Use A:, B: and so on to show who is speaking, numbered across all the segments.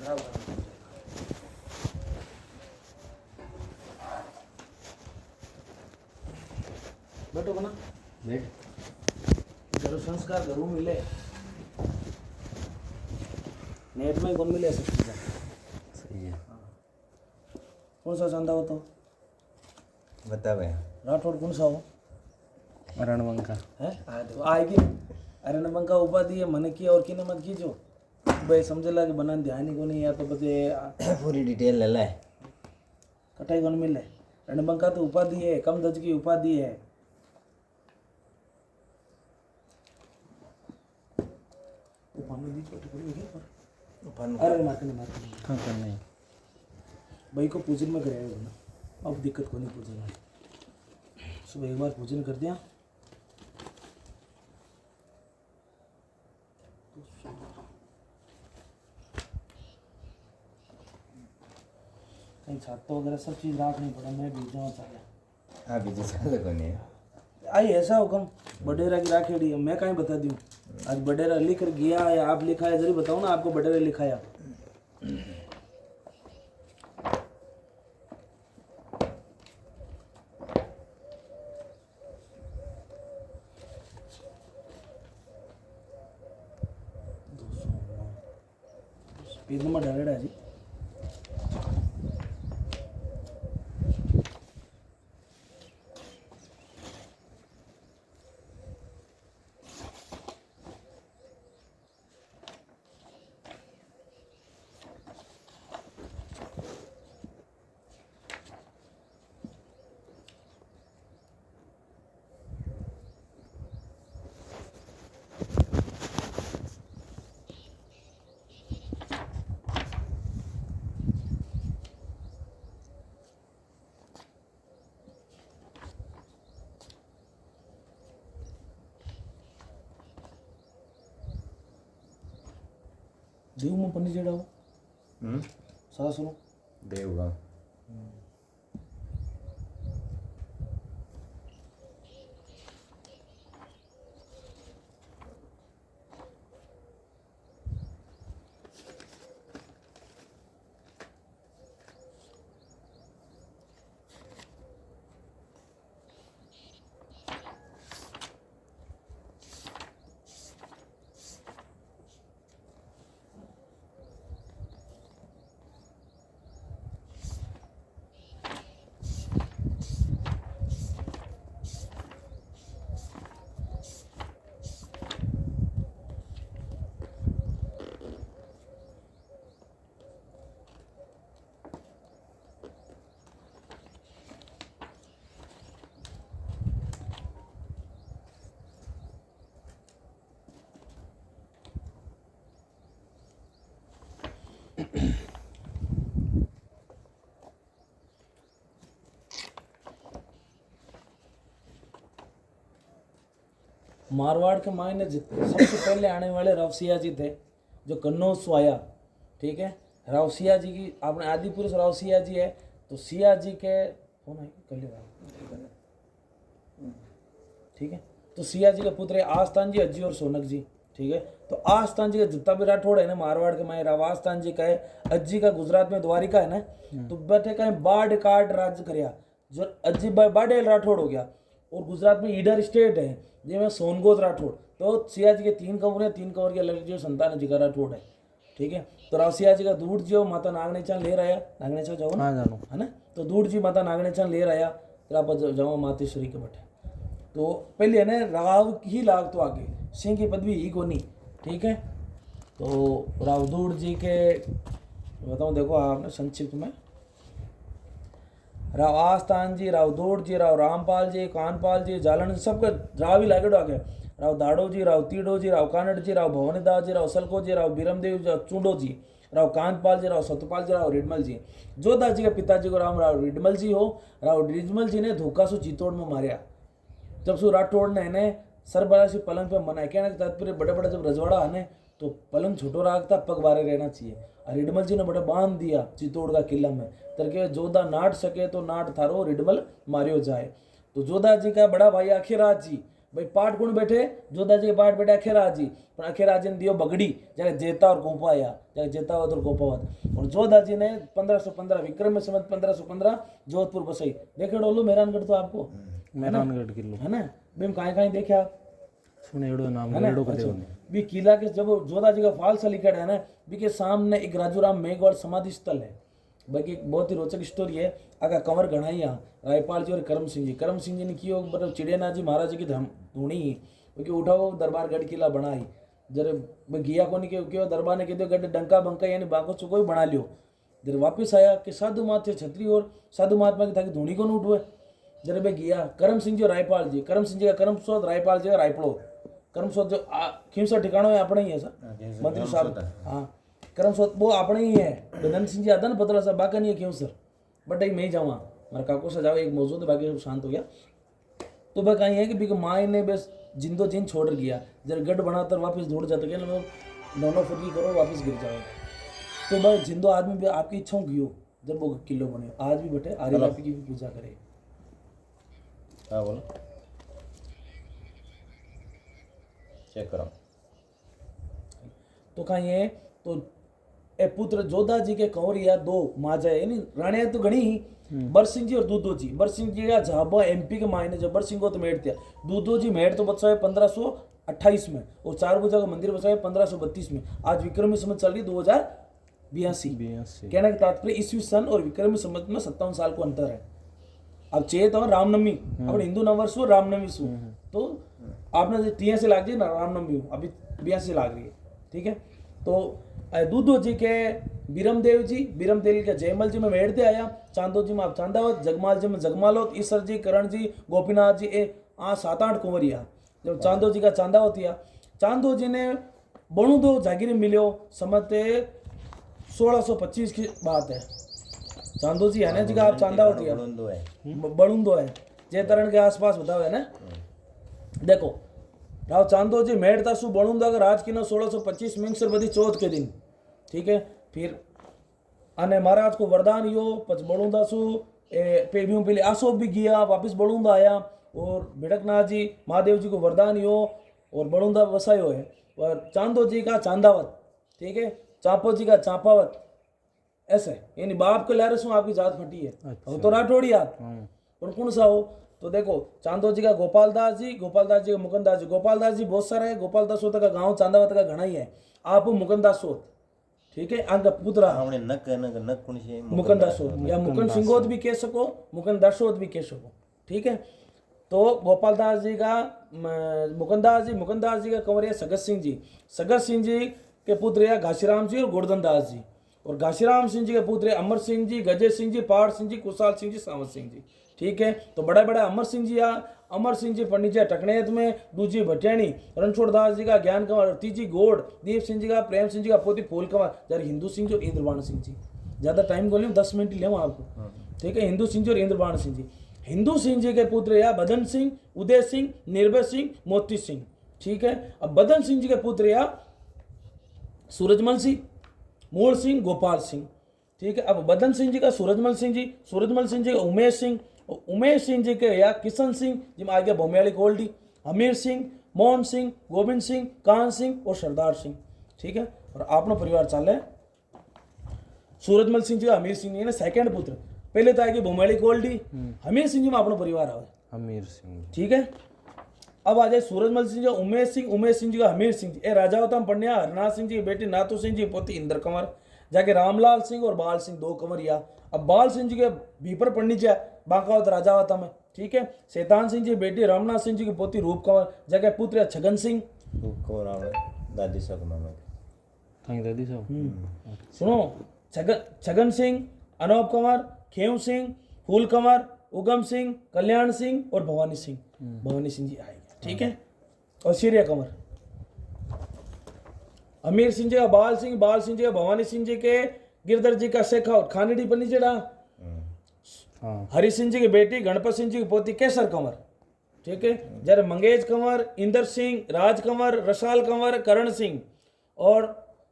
A: खराब करना। बैठो ना, बैठ। जरूर संस्कार घरों मिले, नेट में कौन मिले सब चीज़ें।
B: सही है।
A: कौन सा चांदा हो तो
B: बतावे
A: राठौड़ कौन सा हो?
B: रणबंका
A: है देखो आएगी रणबंका उपाधि है मन की और किने मत कीजो भाई समझ ला कि बना ध्यान ही को नहीं या तो बचे
B: पूरी डिटेल ले ले।
A: कटाई कौन मिले। रणबंका तो उपाधि है, कम दर्ज की उपाधि है। अरे मारने
B: हाँ करना ही
A: भाई को पूजन में कराया ना, अब दिक्कत को नहीं पूजन में। सुबह एक बार पूजन कर दिया कहीं छाता वगैरह सब चीज़ राख नहीं पड़ा। मैं बीज जाऊँ चाहे
B: हाँ बीजे चाल को नहीं है।
A: आई ऐसा हुक्म बडेरा की राखेड़ी है, मैं कहीं बता दूँ आज बडेरा लिख कर गया या आप लिखा है, जरूर बताओ ना आपको बडेरा लिखाया। पेज नंबर डालेड़ा है जी। देव में पन्नी जेड़ा हो सासुरो
B: देवगा
A: मारवाड़ के मायने सबसे पहले आने वाले रावसिया जी थे जो कन्नौज से आया। ठीक है, रावसिया जी की अपने आदि पुरुष रावसिया जी है तो सिया जी के कौन है कर लेगा। ठीक है, तो सिया जी के पुत्र है आस्थान जी, अज्जी और सोनक जी। ठीक है, तो आस्थान जी का जितना भी राठौड़ है ना मारवाड़ के मायने आस्थान जी का है। अज्जी का गुजरात में द्वारिका है ना, तो बैठे कहीं बाढ़ काट राज्य करया जो अज्जी बाडेल राठौड़ हो गया। और गुजरात में ईडर स्टेट है जिसमें सोनगोद राठौड़। तो सिया जी के 3 कंवर हैं, 3 कंवर के अलग जो संतान जी का राठौड़ है। ठीक है, तो रावसिया जी का दूध जो माता नागनेचान ले रहा नागनेचा जाओ ना है ना, तो दूध जी माता नागनेचान ले रहा फिर आप जाओ मातेश्वरी के बटे। तो पहले है ना राव ही लाग तो आगे सिंह की पदवी ही को नहीं। ठीक है, तो रावदूड़ जी के बताऊँ देखो आपने संक्षिप्त में राव आस्थान जी, राव दौड़ जी, राव रामपाल जी, कानपाल जी, जालन जी सबके राव ही लागेड़ो आगे। राव दाड़ो जी, राव तीड़ो जी, राव कानड़ जी, राव भवनीदास जी, राव सलको जी, राव बीरमदेव जी, चूडो जी, राव कांतपाल जी, राव सतपाल जी, राव रिडमल जी। जोधा जी के पिताजी को राम राव रिडमल जी हो। राव रिडमल जी ने धोखा सु चित्तौड़ में मारिया जब सु राठौड़ ने इन्हें सरबरासी पलंग पे मनाया। कहने का तात्पर्य बड़े बड़े जब रजवाड़ा आने तो पलंग छोटो रखता, पग बारे रहना चाहिए। और रिडमल जी ने बड़े बांध दिया चित्तौड़ का किला में तरके जोधा नाट सके तो नाट थारो रिडमल मारियो जाए। तो जोधा जी का बड़ा भाई आखिराज जी भाई पाठ कौन बैठे जोधा जी के पाठ बैठे अखेराज जी पर अखेराज जी ने दियो बगड़ी जाके जेता और कोपा आया जाके जेतावत और कोपावत और जोधा जी ने 1515 विक्रम में संवत 1515 जोधपुर बसाई देखे डोलू मेहरानगढ़ तो आपको
B: मेहरानगढ़ किलो
A: है ना बेम कहीं देखे आप
B: सुनेड़ो नाम
A: है ना
B: रेड़ो
A: अच्छा। भी किला के जब जोधा जी का फालसा लिखा है ना भी के सामने एक राजूराम मेघवाल समाधि स्थल है बाकी एक बहुत ही रोचक स्टोरी है आगा कंवर गणाइया रायपाल जी और करम सिंह जी ने कियो मतलब चिड़ियाना जी महाराज जी की धूणी क्योंकि उठाओ दरबार गढ़ किला बनाई जरे गिया को नहीं क्यों दरबार ने कह गढ़ डंका बंका यानी बाको चुको ही बना लियो जब वापिस आया कि साधु मात थे छत्री और साधु महात्मा की ताकि धूणी को न उठवे जरे बे गया करम सिंह जी और रायपाल जी करम सिंह जी का करम सोद रायपाल जी का रायपड़ो करम सोद जो खीमसा ठिकाना है अपने ही है सर मंत्री साहब हाँ करम सोद वो अपने ही है धन सिंह जी आता ना पतला सा बाका नहीं है क्यों सर बट एक मैं ही जाऊँ मेरा काको से जाओ एक मौजूद है बाकी सब शांत हो गया तो वह कहीं है कि बिक माँ ने बस जिंदो जिन छोड़ गया जब गढ़ बनाता वापस दौड़ जाता क्या ना दोनों फुटकी करो वापस गिर जाओ तो भाई जिंदो आदमी भी आपकी इच्छाओं की हो जब वो किलो बने आज भी बैठे आर्य बापी की भी पूजा करे
B: हाँ बोलो चेक करो
A: तो कहीं है तो ए पुत्र जोधा जी के कंवरिया दो माजा है यानी राणिया तो घनी ही बर सिंह जी और दूधो जी बर सिंह जी का झाबा एमपी के मायने जब बर सिंह को तो मेड़ दिया दूधो जी मेड़ तो बचा है 1528 में और चार भुजा का मंदिर बचा है 1532 में आज विक्रमी संवत चल रही 2082 कहने का तात्पर्य ईस्वी सन और विक्रमी संवत में 57 साल को अंतर है अब चाहिए तो रामनवमी अपने हिंदू नववर्ष हो रामनवमी सु तो आपने 3 से लाग ना रामनवमी अभी 82 लाग रही है ठीक है तो दूधो जी के बीरमदेव जी के जयमल जी में मेड़ दे आया चांदो जी में आप चांदावत जगमाल जी में जगमालोत ईश्वर जी करण जी गोपीनाथ जी ए 7-8 कुंवरिया जब चांदो जी का चांदावत किया चांदो जी ने बणु दो जागीर मिलो समझते 1625 की बात है चांदो जी है ना जी का आप चांदावत किया बणुंदो है जयतरण के आसपास बताओ है ना देखो राव चांदो जी मेड़ता सु बणुंदा का राज की 1625 मिंगसर बदी चौथ के दिन ठीक है फिर अने महाराज को वरदान यो पच बणुंदा सु पेबियों पहले आसोप भी गया वापस बणुंदा आया और भिड़कनाथ जी महादेव जी को वरदान यो और बणुंदा वसायो है और चांदो जी का चांदावत ठीक है चांपो जी का चांपावत ऐसे यानी बाप को लहर सु आपकी जात फटी है अच्छा। तो राठौड़ी आप और कौन सा हो तो देखो चांदो जी का गोपालदास जी का मुकुंदास जी गोपालदास जी बहुत सारा है गोपालदास सोत का गांव चांदावत का घना ही है आप मुकुंदास सोत ठीक है अंग पुत्रा मुकुंदास सोत या मुकुंद सिंगोत भी कह सको मुकुंद दासोत भी कह सको ठीक है तो गोपालदास जी का मुकुंदास जी का कंवरिया सगत सिंह जी के पुत्र या घासीराम जी और गोवर्धन दास जी और घासीराम सिंह जी के पुत्र अमर सिंह जी गजे सिंह जी पहाड़ सिंह जी कुशाल सिंह जी सावंत सिंह जी ठीक है तो बड़ा बड़ा अमर सिंह जी पंडित जी टकनेत में दूजी भटियाणी रणछोड़ दास जी का ज्ञान कंवर तीजी गोड़ दीप सिंह जी का प्रेम सिंह जी का पोती फूल कंवर जरा हिंदू सिंह जी और इंद्रबाण सिंह जी ज़्यादा टाइम को लें 10 मिनट ले आपको ठीक है हिंदू सिंह जी और इंद्रबाण सिंह जी हिंदू सिंह जी के पुत्र या बदन सिंह उदय सिंह निर्भय सिंह मोती सिंह ठीक है अब बदन सिंह जी के पुत्र या सूरजमल सिंह मूल सिंह गोपाल सिंह ठीक है अब बदन सिंह जी का सूरजमल सिंह जी का उमेश सिंह जी के या किशन सिंह जिम आगे भोमियाली गोल्डी हमीर सिंह मोहन सिंह गोविंद सिंह कान सिंह और सरदार सिंह ठीक है और अपना परिवार चाले सूरजमल सिंह जी का हमीर सिंह जी ने सेकंड पुत्र पहले तो आगे भोमियाली गोल्डी हमीर सिंह जी में अपना परिवार आवे
B: हमीर सिंह
A: ठीक है अब आ जाए सूरजमल सिंह जी उमेश सिंह जी का हमीर सिंह जी ए राजावतम पंड्या हरनाथ सिंह जी बेटी नाथू सिंह जी पोती इंद्र कंवर जाके रामलाल सिंह और बाल सिंह 2 कंवरिया अब बाल सिंह जी के भीपर पंडित जी बांकावत राजावतम है ठीक है शैतान सिंह जी बेटी रामनाथ सिंह जी की पोती रूप कंवर जाके पुत्र छगन सिंह
B: दादी साहब
A: सुनो छगन सिंह अनूप कंवर खेम सिंह फूल कंवर उगम सिंह कल्याण सिंह और भवानी सिंह जी आएंगे ठीक है और सीरिया कंवर अमीर सिंह जी का बाल सिंह जी का भवानी सिंह जी के गिरधर जी का शेखावत खानेडी पन्नी जेड़ा हरि सिंह जी की बेटी गणपत सिंह जी की पोती केसर कंवर ठीक है जरा मंगेज कंवर इंदर सिंह राज कंवर रसाल कंवर करण सिंह और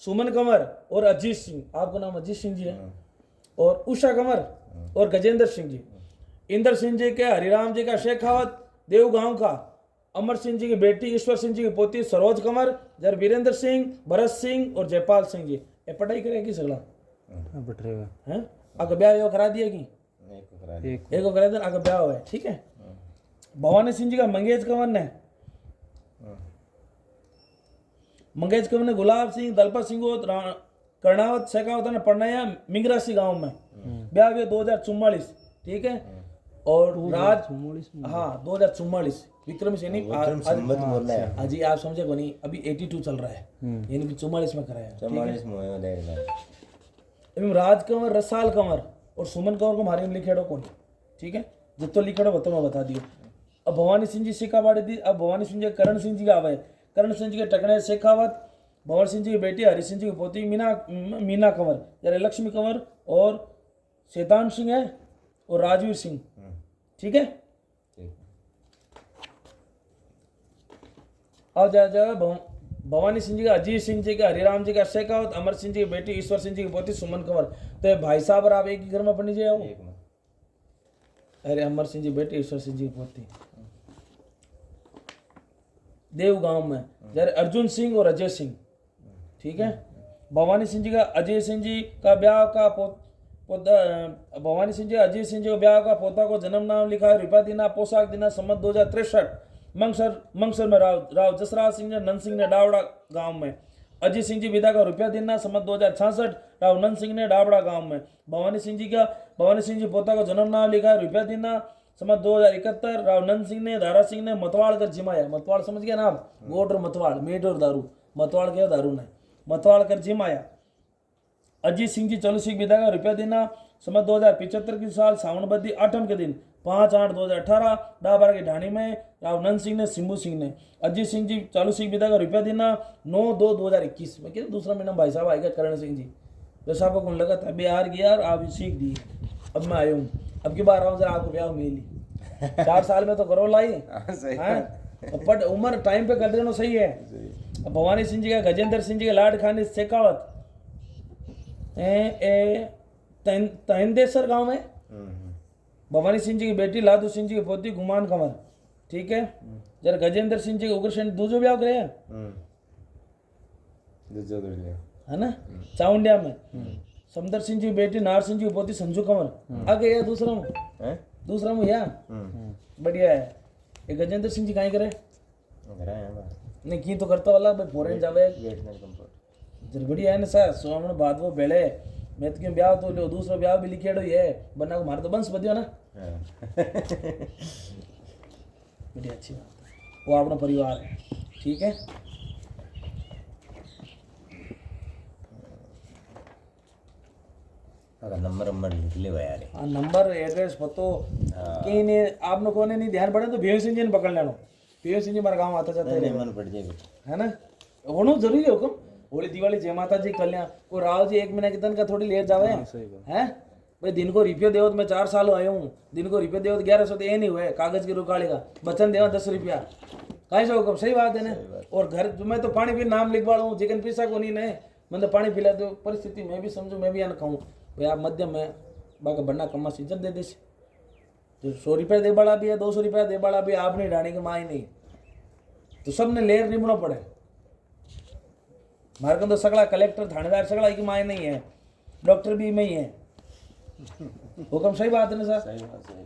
A: सुमन कंवर और अजीत सिंह आपका नाम अजीत सिंह जी है और उषा कंवर और गजेंद्र सिंह जी इंदर सिंह जी के हरिराम जी का शेखावत देवगांव का अमर सिंह जी की बेटी ईश्वर सिंह जी की पोती सरोज कंवर, जर वीरेंद्र सिंह, भरत सिंह और जयपाल सिंह जी। ये पढ़ाई करेगी सगला हैं? अगर ब्याह यो करा दिएगी,
B: एक को करा दिया।
A: एक को करा दे, अगर ब्याह हुआ है, ठीक है। भवानी सिंह जी का मंगेज कंवर ने, मंगेज कंवर ने गुलाब सिंह, दलपत सिंह को कर्णावत शेखावत ने पढ़नाया मिंगरासी गांव में, ब्याह हुए 2044, ठीक है। और राज, हाँ 2044 विक्रम सैनी
B: संबत बोल रहा है।
A: अजी आप समझे को नहीं, अभी 82 चल रहा है, यानी कि 44 में कराया,
B: 44 में होएगा देख ले।
A: एवं राज कंवर, रसाल कंवर और सुमन कंवर को हमारे में लिखेड़ो कौन, ठीक है। जितो लिखेड़ो वो तो मैं बता दियो। अब भवानी सिंह जी सिक्काबाड़ी दी। अब भवानी सिंह जी करण सिंह जी का आवे, करण सिंह जी के टकने शेखावत, भंवर सिंह जी की बेटी हरि सिंह जी की पोती मीना कंवर, यानी लक्ष्मी कंवर और शैतान सिंह है और राजवीर सिंह, ठीक है।
B: ठीक।
A: अब जा भवानी सिंह जी का अजीत सिंह जी का, हरिराम जी का शेखावत, अमर सिंह जी की बेटी ईश्वर सिंह जी की पोती सुमन कंवर। तो ये भाई साहब और आप एक ही घर में पढ़नी चाहिए।
B: एक में
A: अरे अमर सिंह जी बेटी ईश्वर सिंह जी की पोती देव गांव में, जरा अर्जुन सिंह और अजय सिंह, ठीक है। भवानी सिंह जी का अजय सिंह जी का ब्याह का भवानी सिंह जी अजय सिंह जी का ब्याह का पोता को जन्म नाम लिखा है, रुपया देना, पोशाक देना, सम्मत 2063। मंगसर में राव जसराज सिंह ने, नंद सिंह ने डावड़ा गांव में। अजय सिंह जी विदा का रुपया देना, सम्मत 2066, राव नंद सिंह ने डावड़ा गांव में। भवानी सिंह जी पोता को जन्म नाम लिखा है, रुपया देना, सम्मत 2071, राव नंद सिंह ने, दारा सिंह ने मतवाड़ कर जिमाया। मतवाड़ समझ गया ना आप, गोट और मतवाड़, मीट और दारू, मतवाड़ क्या दारू ने, मतवाड़ कर जिमाया। अजीत सिंह जी चलू सिंह विदा का रुपया देना, सम्मत 2075 की साल सावन बद्दी 8 के दिन 5/8/2018 डाबर की ढाणी में राव नंद सिंह ने, सिंबू सिंह ने। अजीत सिंह जी चालू सिंह विदा का रुपया देना 9/2/2021 में। क्या दूसरा महीना भाई साहब आएगा करण सिंह जी, वैसा आपको कौन लगा था बिहार गया यार, आप सीख दिए। अब मैं आया हूँ, अब की बार आऊँ जरा आपको ब्याह मिली 4 साल में तो करो लाई हैं, बट उम्र टाइम पे कर देना सही है। अब भवानी सिंह जी का गजेंद्र सिंह जी का लाड खानी शेखावत तहिंदेसर गांव में। भवानी सिंह जी की बेटी लादू सिंह जी की पोती गुमान कंवर, ठीक है। जरा गजेंद्र सिंह जी के उग्रसेन दूजो ब्याह करे है ना, चाउंडिया में। समदर सिंह जी की बेटी नार सिंह जी की पोती संजू कंवर, आगे या दूसरा में या बढ़िया है। ये गजेंद्र सिंह जी कहीं करे नहीं की तो करता वाला भाई फॉरेन जावे जर बढ़िया है ना सर। सोमन बाद वो बेले मैं तो क्यों ब्याह तो लो, दूसरा ब्याह भी लिखेड़ो ये बना को मारे तो बंस बदियो ना। बढ़िया अच्छी बात है, वो अपना परिवार है, ठीक है।
B: नंबर लिख ले यार।
A: हाँ नंबर एड्रेस पतो कहीं नहीं आपने कोने नहीं ध्यान पड़े तो भीम सिंह जी ने पकड़ लेना। भीम सिंह जी हमारा गाँव आता जाता है,
B: मन पड़ जाएगा
A: है ना, होना जरूरी है हुक्म। होली दिवाली जय माता जी कल्याण को राव जी 1 महीने के दिन का थोड़ी लेट जावे हैं भाई। दिन को रुपये देव मैं 4 साल आया हूँ, दिन को रुपये देव 1100 तो ये नहीं हुए, कागज की रुकाली का बचन देवा 10 रुपया कहीं से हुक्म, सही बात है ना। और घर मैं तो पानी भी नाम लिखवा लूँ, चिकन पीसा को नहीं नहीं मतलब पानी पिला दो, परिस्थिति मैं भी समझू, मैं भी आना खाऊँ भाई। आप मध्यम में बाका बन्ना कमा सीजन दे दे, तो 100 रुपया दे बड़ा भी है, 200 रुपया दे बड़ा भी, आप नहीं डाणी की माँ ही नहीं, तो सब ने लेर निमना पड़े। हमारे को तो सगड़ा कलेक्टर थानेदार सगड़ा की माँ नहीं है, डॉक्टर भी में ही है, हुक्म सही बात है ना सर।
B: सही बात सही।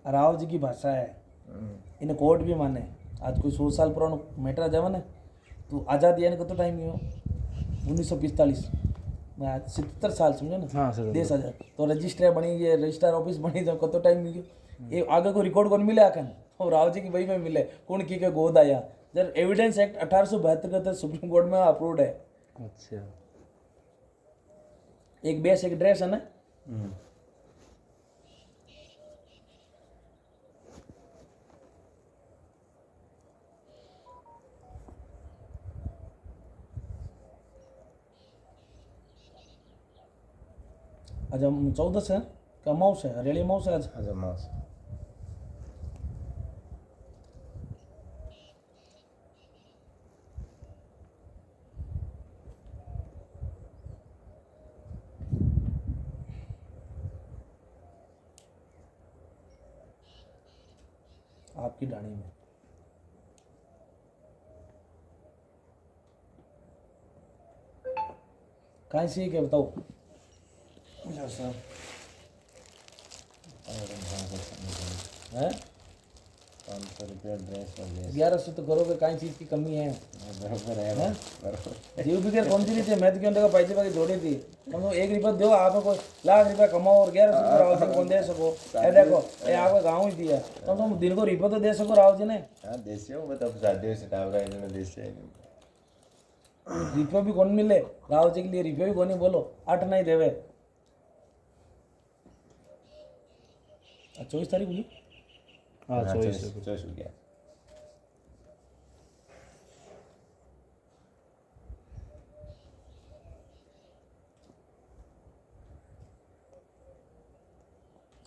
A: राव जी की भाषा है, इन्हें कोर्ट भी माने। आज कोई 100 साल पुराना मैटर जावा ना तो आज़ादी आने को तो टाइम ही हो 1945 मैं आज 77 साल समझे ना। हाँ, देश आजाद तो रजिस्ट्रार बनी है, रजिस्ट्रार ऑफिस बनी जब कतो टाइम मिल गयो, ये आगे को रिकॉर्ड कौन मिले आखन और राव जी की वही में मिले कौन की के गोद आया। जब एविडेंस एक्ट 1872 का तो सुप्रीम कोर्ट में अप्रूव्ड है। अच्छा एक बेस एक ड्रेस है ना। आज हम 14 है का माउस है हरियाली माउस है आज
B: आज मास
A: आपकी डाणी में कहाँ से क्या बताओ है
B: 500 रुपया ड्रेस और ले
A: 1100 तो करोगे कहीं चीज की कमी है
B: बराबर है
A: हैं?
B: बराबर
A: जीव भी क्या कौन सी रीति मैं तो क्यों का पैसे बाकी जोड़ी थी तुम 1 रुपया दो आप को लाख रुपया कमाओ और 1100 राहुल जी को कौन दे सको ये देखो ये आपका गाँव ही दिया तुम दिन को रुपया तो दे सको राहुल जी ने
B: हाँ देसी हो मतलब शादी से टावर है जो देसी है
A: रुपया भी कौन मिले राहुल जी के लिए रुपया भी कौन ही बोलो 8 नहीं देवे 24 तारीख हुई
C: हाँ 24
B: 24 हो गया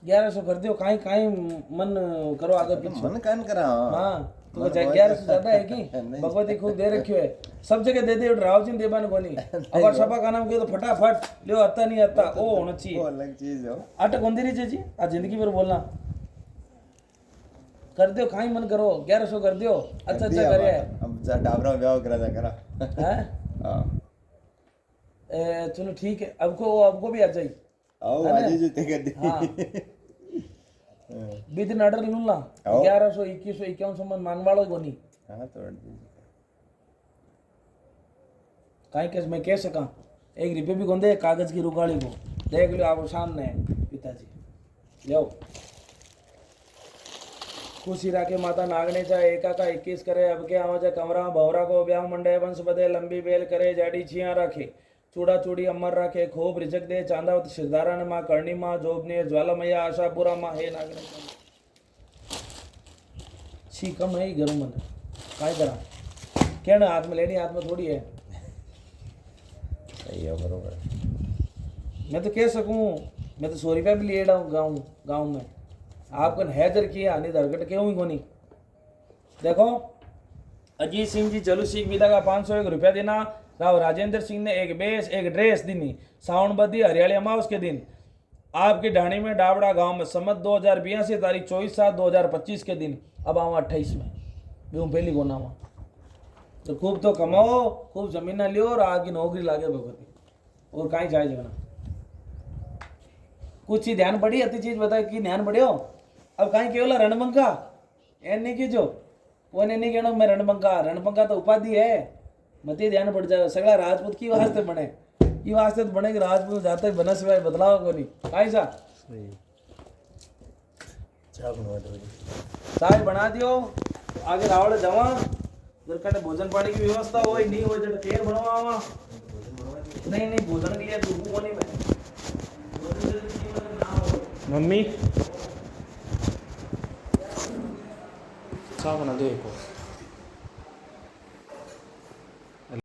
A: 1100 कर दियो काई काई मन करो आगे पीछे
B: मन कान करा
A: हाँ तो 1100 ज्यादा है कि भगवती खूब दे रखियो है सब जगह दे दे राव जी देबा ने कोनी अगर सभा का नाम के तो फटाफट लियो अत्ता नहीं अत्ता ओ होना
B: वो
A: चाहिए
B: अलग चीज है
A: अटक होंदी रही जी आज जिंदगी भर बोलना कर दियो काई मन करो 1100 कर दियो अच्छा अच्छा करे है
B: अब टावरा में ब्याह करा करा
A: हैं
B: हां
A: चलो ठीक है अब को भी आ जाई
B: आओ आज जो ते कर दी
A: हाँ बिदिन ऑर्डर लूंगा 1100 2100 5100 मन मानवाड़ो कोनी
B: हां तो दीजिए
A: काई कैसे मैं कह सका 1 रुपये भी गोंदे कागज की रुकाली को देख लो आप सामने है पिताजी लो खुशी राखे माता नागने चाहे एका का 21 करे अब के आवाज कमरा भवरा को ब्याह मंडे वंश बदे लंबी बेल करे जाडी छिया राखे चूड़ा चूड़ी अमर राखे खूब रिजक दे चांदावत सिरदारा माँ करणी माँ जोबने ज्वालामैया आशापुरा माँ हे नागने छी कम है घरों मन काय करा क्या ना हाथ में लेनी हाथ में थोड़ी है
B: सही है बरोबर
A: मैं तो कह सकूं मैं तो 100 रुपया भी ले रहा हूँ गाँव में आपको हैजर किया नहीं दरगट क्यों ही कोनी देखो अजीत सिंह जी चलू सिंह विदा का 501 रुपया देना राव राजेंद्र सिंह ने एक बेस एक ड्रेस दीनी सावन बदी हरियाली अमावस के दिन आपकी ढाणी में डावड़ा गांव में सम्मत 2082 तारीख 24/7/2025 के दिन अब आवा 28 में भी पहली को नामा तो खूब तो कमाओ खूब जमीन ना लियो और आगे नौकरी लागे भगवती और कहीं जाए जाना कुछ ही ध्यान पड़ी अति चीज बताए कि ध्यान पड़ियो अब कहीं केवल रणबंका ए नहीं की जो कोने नहीं कहना मैं रणबंका तो उपाधि है मत ध्यान पड़ जाए सगला राजपूत की वास्ते बने की वास्ते तो बने कि राजपूत जाते बना सिवाय बदलाव को नहीं काई सा चाय बना दियो आगे रावड़ जावा उधर कने भोजन पानी की व्यवस्था हो नहीं हो जब तेल बनवावा नहीं भोजन के लिए दूध को नहीं मैं
C: मम्मी चाय बना दो एक और